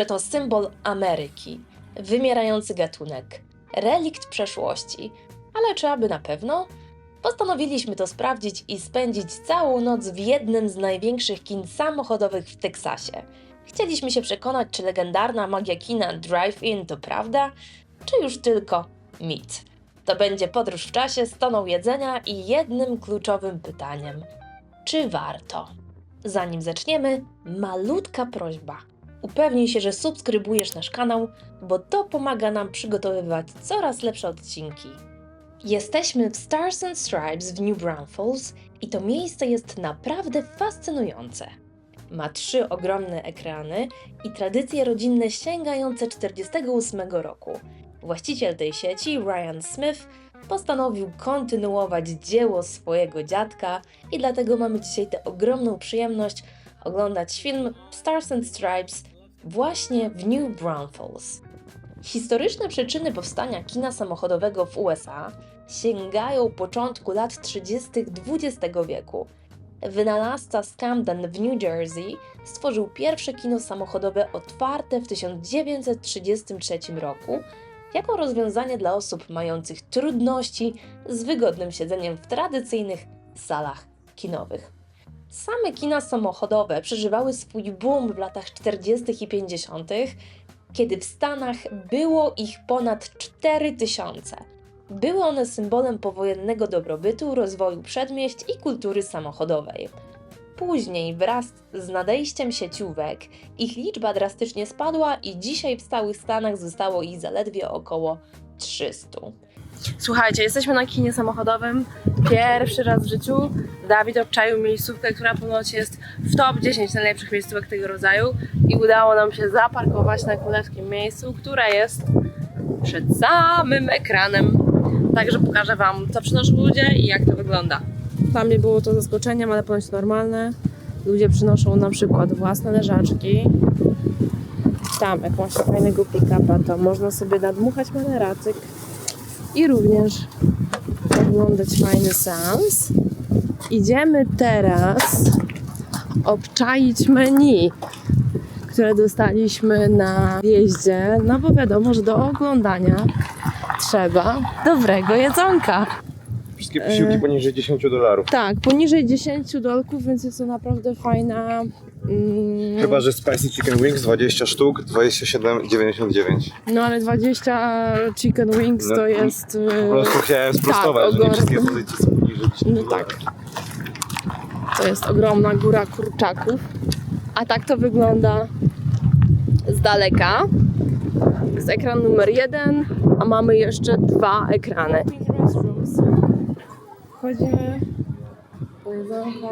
że to symbol Ameryki, wymierający gatunek, relikt przeszłości. Ale czy aby na pewno? Postanowiliśmy to sprawdzić i spędzić całą noc w jednym z największych kin samochodowych w Teksasie. Chcieliśmy się przekonać, czy legendarna magia kina drive-in to prawda, czy już tylko mit. To będzie podróż w czasie z toną jedzenia i jednym kluczowym pytaniem. Czy warto? Zanim zaczniemy, malutka prośba. Upewnij się, że subskrybujesz nasz kanał, bo to pomaga nam przygotowywać coraz lepsze odcinki. Jesteśmy w Stars and Stripes w New Braunfels i to miejsce jest naprawdę fascynujące. Ma 3 ogromne ekrany i tradycje rodzinne sięgające 1948 roku. Właściciel tej sieci, Ryan Smith, postanowił kontynuować dzieło swojego dziadka i dlatego mamy dzisiaj tę ogromną przyjemność oglądać film Stars and Stripes właśnie w New Braunfels. Historyczne przyczyny powstania kina samochodowego w USA sięgają początku lat 30. XX wieku. Wynalazca z Camden w New Jersey stworzył pierwsze kino samochodowe otwarte w 1933 roku jako rozwiązanie dla osób mających trudności z wygodnym siedzeniem w tradycyjnych salach kinowych. Same kina samochodowe przeżywały swój boom w latach 40. i 50., kiedy w Stanach było ich ponad 4000. Były one symbolem powojennego dobrobytu, rozwoju przedmieść i kultury samochodowej. Później, wraz z nadejściem sieciówek, ich liczba drastycznie spadła i dzisiaj w całych Stanach zostało ich zaledwie około 300. Słuchajcie, jesteśmy na kinie samochodowym. Pierwszy raz w życiu Dawid obczaił miejscówkę, która ponoć jest w top 10 najlepszych miejscówek tego rodzaju i udało nam się zaparkować na królewskim miejscu, które jest przed samym ekranem. Także pokażę Wam, co przynoszą ludzie i jak to wygląda. Dla mnie było to zaskoczeniem, ale ponoć normalne. Ludzie przynoszą na przykład własne leżaczki. Tam, jak masz fajnego pick-upa, to można sobie nadmuchać maneracyk i również oglądać fajny seans. Idziemy teraz obczaić menu, które dostaliśmy na wjeździe, no bo wiadomo, że do oglądania trzeba dobrego jedzonka. Wszystkie posiłki poniżej $10. Tak, poniżej $10, więc jest to naprawdę fajna... Chyba że spicy chicken wings 20 sztuk, 27,99. No ale 20 chicken wings to jest... Po prostu chciałem sprostować, że nie wszystkie pozycje są poniżej $10. No tak. To jest ogromna góra kurczaków. A tak to wygląda z daleka. To jest ekran numer 1, a mamy jeszcze 2 ekrany. Wchodzimy do jedzonka.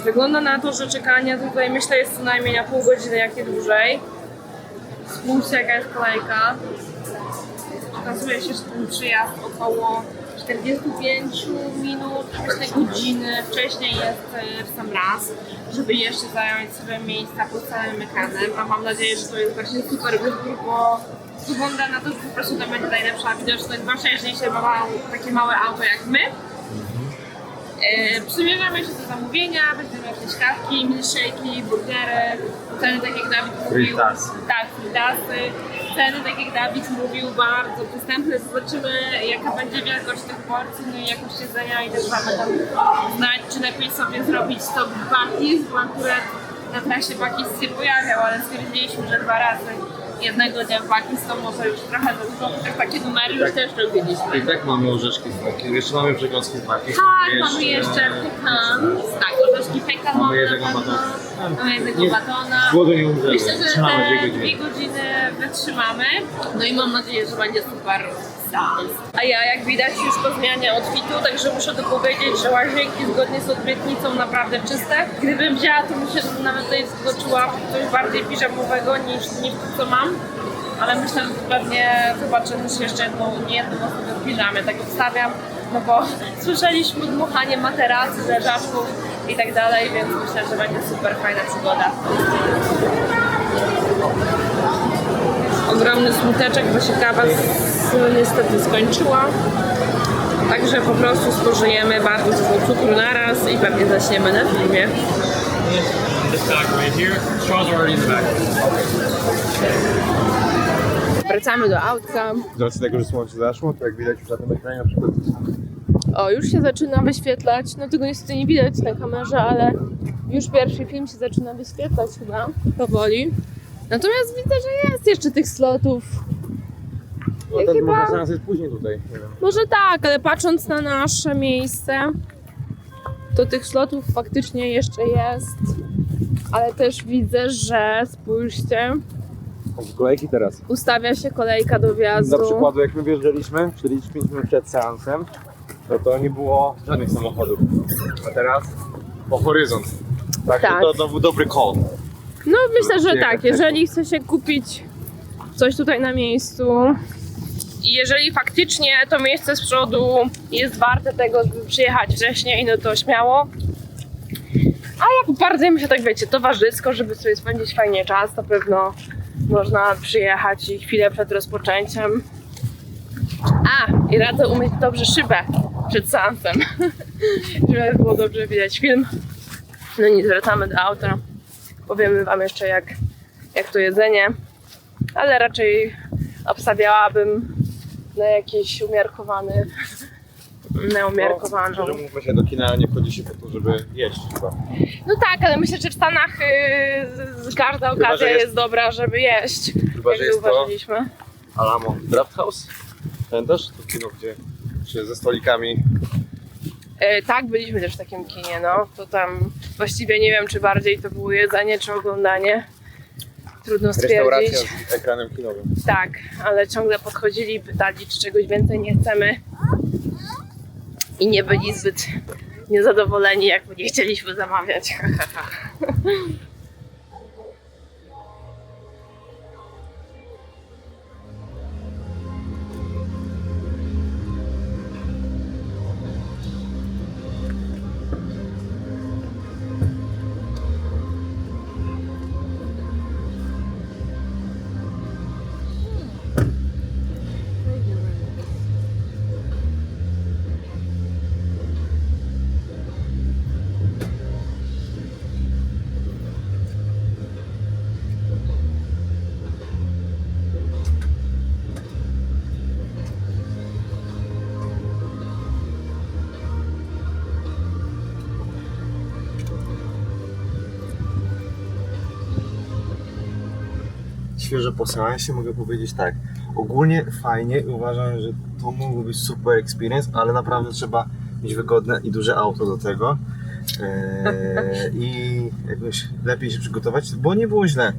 Wygląda na to, że czekanie tutaj myślę jest co najmniej na pół godziny, jak nie dłużej. Spójrzcie jaka jest kolejka. Okazuje się, że ten przyjazd około 45 minut, myślę godziny wcześniej jest w sam raz, żeby jeszcze zająć sobie miejsca pod całym ekranem, a mam nadzieję, że to jest właśnie super wybór, bo wygląda na to, że po prostu to będzie najlepsza widoczność, zwłaszcza jeżeli się ma takie małe auto jak my. Przymierzamy się do zamówienia, będziemy jakieś kawki, milkshake'i, burgery, ceny tak jak Dawid mówił. Tak, fritasy. Ceny tak jak Dawid mówił, bardzo przystępne. Zobaczymy jaka będzie wielkość tych porcji, no i jakość jedzenia i też mamy tam znać, czy lepiej sobie zrobić to bakis, bo akurat na trasie bakis się pojawiał, ale stwierdziliśmy, że 2 razy jednego dnia bakis to może już trochę za dużo, tak takie numery już też robiliśmy. I tak mamy orzeszki z bakis, jeszcze mamy przekąski z bakis. Tak, mamy jeszcze pekan, tak, orzeszki pekan mamy na pewno, mamy jednego batona. Z głodu nie umrzemy, Myślę, że trzymamy te 2 godziny. 2 godziny wytrzymamy, no i mam nadzieję, że będzie super seans. A ja, jak widać, już po zmianie outfitu, także muszę tu powiedzieć, że łazienki zgodnie z obietnicą naprawdę czyste. Gdybym wzięła, to bym się nawet tutaj wskoczyła coś bardziej piżamowego niż to, co mam. Ale myślę, że pewnie zobaczę też jeszcze nie jedną osobę w piżamie, tak obstawiam, no bo słyszeliśmy dmuchanie materacy, leżaczków i tak dalej, więc myślę, że będzie super fajna przygoda. Ogromny smuteczek, bo się kawa niestety skończyła. Także po prostu spożyjemy bardzo dużo cukru naraz i pewnie zaczniemy na filmie. This back right here. Straws are already in the back. Wracamy do autka. Z racji tego, że słońce zaszło, to jak widać już na tym ekranie na przykład O, już się zaczyna wyświetlać. No tego niestety nie widać na kamerze, ale już pierwszy film się zaczyna wyświetlać chyba powoli. Natomiast widzę, że jest jeszcze tych slotów. no, Ja ten chyba- może sens jest później tutaj, nie wiem. Może tak, ale patrząc na nasze miejsce, to tych slotów faktycznie jeszcze jest. Ale też widzę, że spójrzcie, Kolejki teraz. ustawia się kolejka do wjazdu. Dla przykładu, jak my wjeżdżaliśmy 45 minut przed seansem, no to nie było żadnych samochodów. A teraz po horyzont. Tak, Tak. to był dobry call. No myślę, że Jechać. tak, jeżeli chce się kupić coś tutaj na miejscu i jeżeli faktycznie to miejsce z przodu jest warte tego, żeby przyjechać wcześniej, no to śmiało. A jak bardziej mi się tak wiecie, towarzysko, żeby sobie spędzić fajnie czas, to pewno można przyjechać i chwilę przed rozpoczęciem. A, i radzę umyć dobrze szybę przed seansem, żeby było dobrze widać film. No nic, wracamy do auta. Powiemy wam jeszcze jak to jedzenie, ale raczej obstawiałabym na jakiś umiarkowany, neumiarkowaną. Szczerze mówmy się, do kina nie chodzi się po to, żeby jeść chyba. No tak, ale myślę, że w Stanach każda okazja że jest- jest dobra, żeby jeść, Chyba, jak że jest to zauważyliśmy. Alamo Draft House. Pamiętasz? To kino, gdzie się ze stolikami. Tak, byliśmy też w takim kinie, no. To tam właściwie nie wiem, czy bardziej to było jedzenie, czy oglądanie. Trudno Restauracja stwierdzić. z ekranem kinowym. Tak, ale ciągle podchodzili i pytali, czy czegoś więcej nie chcemy. I nie byli zbyt niezadowoleni, jakby nie chcieliśmy zamawiać. Świeże po seansie mogę powiedzieć tak. Ogólnie fajnie i uważam, że to mógł być super experience, ale naprawdę trzeba mieć wygodne i duże auto do tego. I jakoś lepiej się przygotować, bo nie było źle.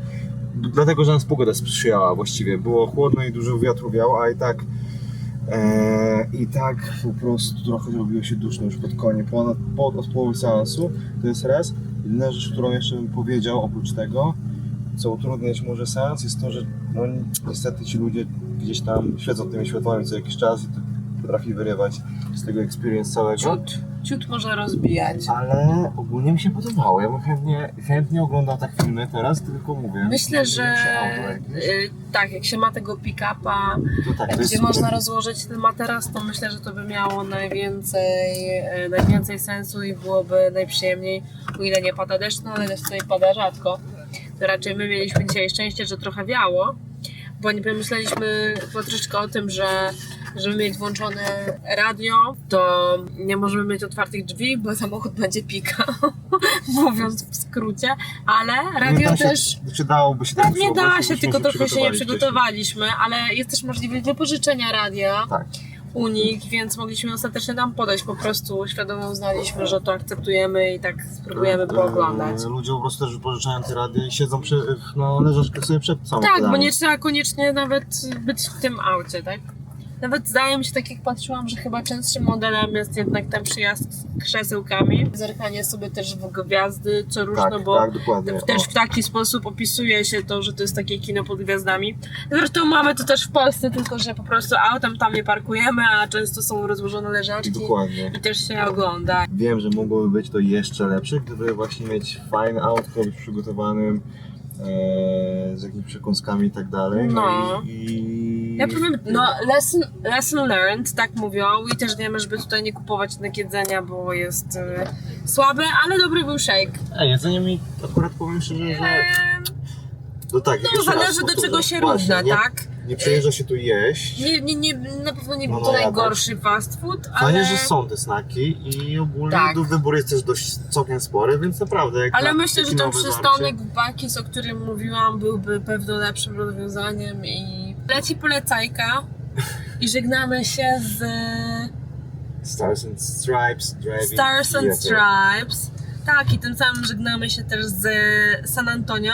Dlatego, że nas pogoda sprzyjała właściwie. Było chłodno i dużo wiatru wiało, a i tak po prostu trochę zrobiło się duszno już pod koniec, od połowy seansu. To jest raz. Inna rzecz, którą jeszcze bym powiedział oprócz tego, co utrudniać może seans, jest to, że no, niestety ci ludzie gdzieś tam świecą tymi światłami co jakiś czas i to potrafi wyrywać z tego experience całego. Ciut może rozbijać. Ale ogólnie mi się podobało. Ja bym chętnie oglądał tak filmy teraz, tylko mówię. Myślę, że większe auto jakieś. tak, jak się ma tego pick-upa, To tak, to jest gdzie można super. rozłożyć ten materac, to myślę, że to by miało najwięcej sensu i byłoby najprzyjemniej, o ile nie pada deszcz, no ale deszcz tutaj pada rzadko. To raczej my mieliśmy dzisiaj szczęście, że trochę wiało, bo nie pomyśleliśmy troszeczkę o tym, że żeby mieć włączone radio, to nie możemy mieć otwartych drzwi, bo samochód będzie pikał, mówiąc w skrócie, ale radio da się, też... Czy dałoby się Tak, nie da przełożyć, się, byśmy tylko trochę się nie przygotowali przygotowaliśmy, ale jest też możliwość wypożyczenia radia Tak. u nich, więc mogliśmy ostatecznie tam podejść, po prostu świadomie uznaliśmy, że to akceptujemy i tak spróbujemy pooglądać. Ludzie po prostu też wypożyczają te radia i siedzą na leżaczkach sobie przed samochodami. Tak, bo nie trzeba koniecznie nawet być w tym aucie, tak? Nawet zdaje mi się, tak jak patrzyłam, że chyba częstszym modelem jest jednak ten przyjazd z krzesełkami. Zerkanie sobie też w gwiazdy, co różno, Tak, bo tak, dokładnie. też w taki sposób opisuje się to, że to jest takie kino pod gwiazdami. Zresztą mamy to też w Polsce, tylko że po prostu autem tam nie parkujemy, a często są rozłożone leżaczki Dokładnie. i też się ogląda. Wiem, że mogłoby być to jeszcze lepsze, gdyby właśnie mieć fajne autko, być przygotowanym z jakimiś przekąskami i tak dalej. No. I Ja powiem, no lesson learned, tak mówią i też wiemy, żeby tutaj nie kupować jednak jedzenia, bo jest słabe, ale dobry był shake. Jedzenie mi akurat powiem szczerze, że... No tak, No jeszcze raz zależy do powtórzę. czego się Właśnie, równa, nie, tak? Nie przyjeżdża się tu jeść. Na pewno nie był No, to no, najgorszy fast food, ale... Fajnie, że są te snaki i ogólnie Tak. wybór jest też dość całkiem spory, więc naprawdę jak Ale na myślę, że takie ten nowe przystonek Bakis, o którym mówiłam, byłby pewno lepszym rozwiązaniem i leci polecajka i żegnamy się z Stars and Stripes, Driving Stars and Theater. Stripes. Tak, i tym samym żegnamy się też z San Antonio.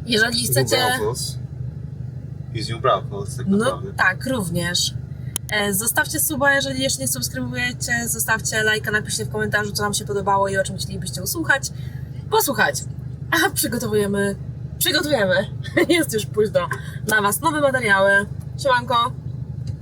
Jeżeli chcecie... New Braunfels. I z New Braunfels, tak No naprawdę. tak, również. Zostawcie suba, jeżeli jeszcze nie subskrybujecie, zostawcie lajka, napiszcie w komentarzu, co wam się podobało i o czym chcielibyście posłuchać. A przygotujemy, jest już późno, dla was nowe materiały. Siemanko!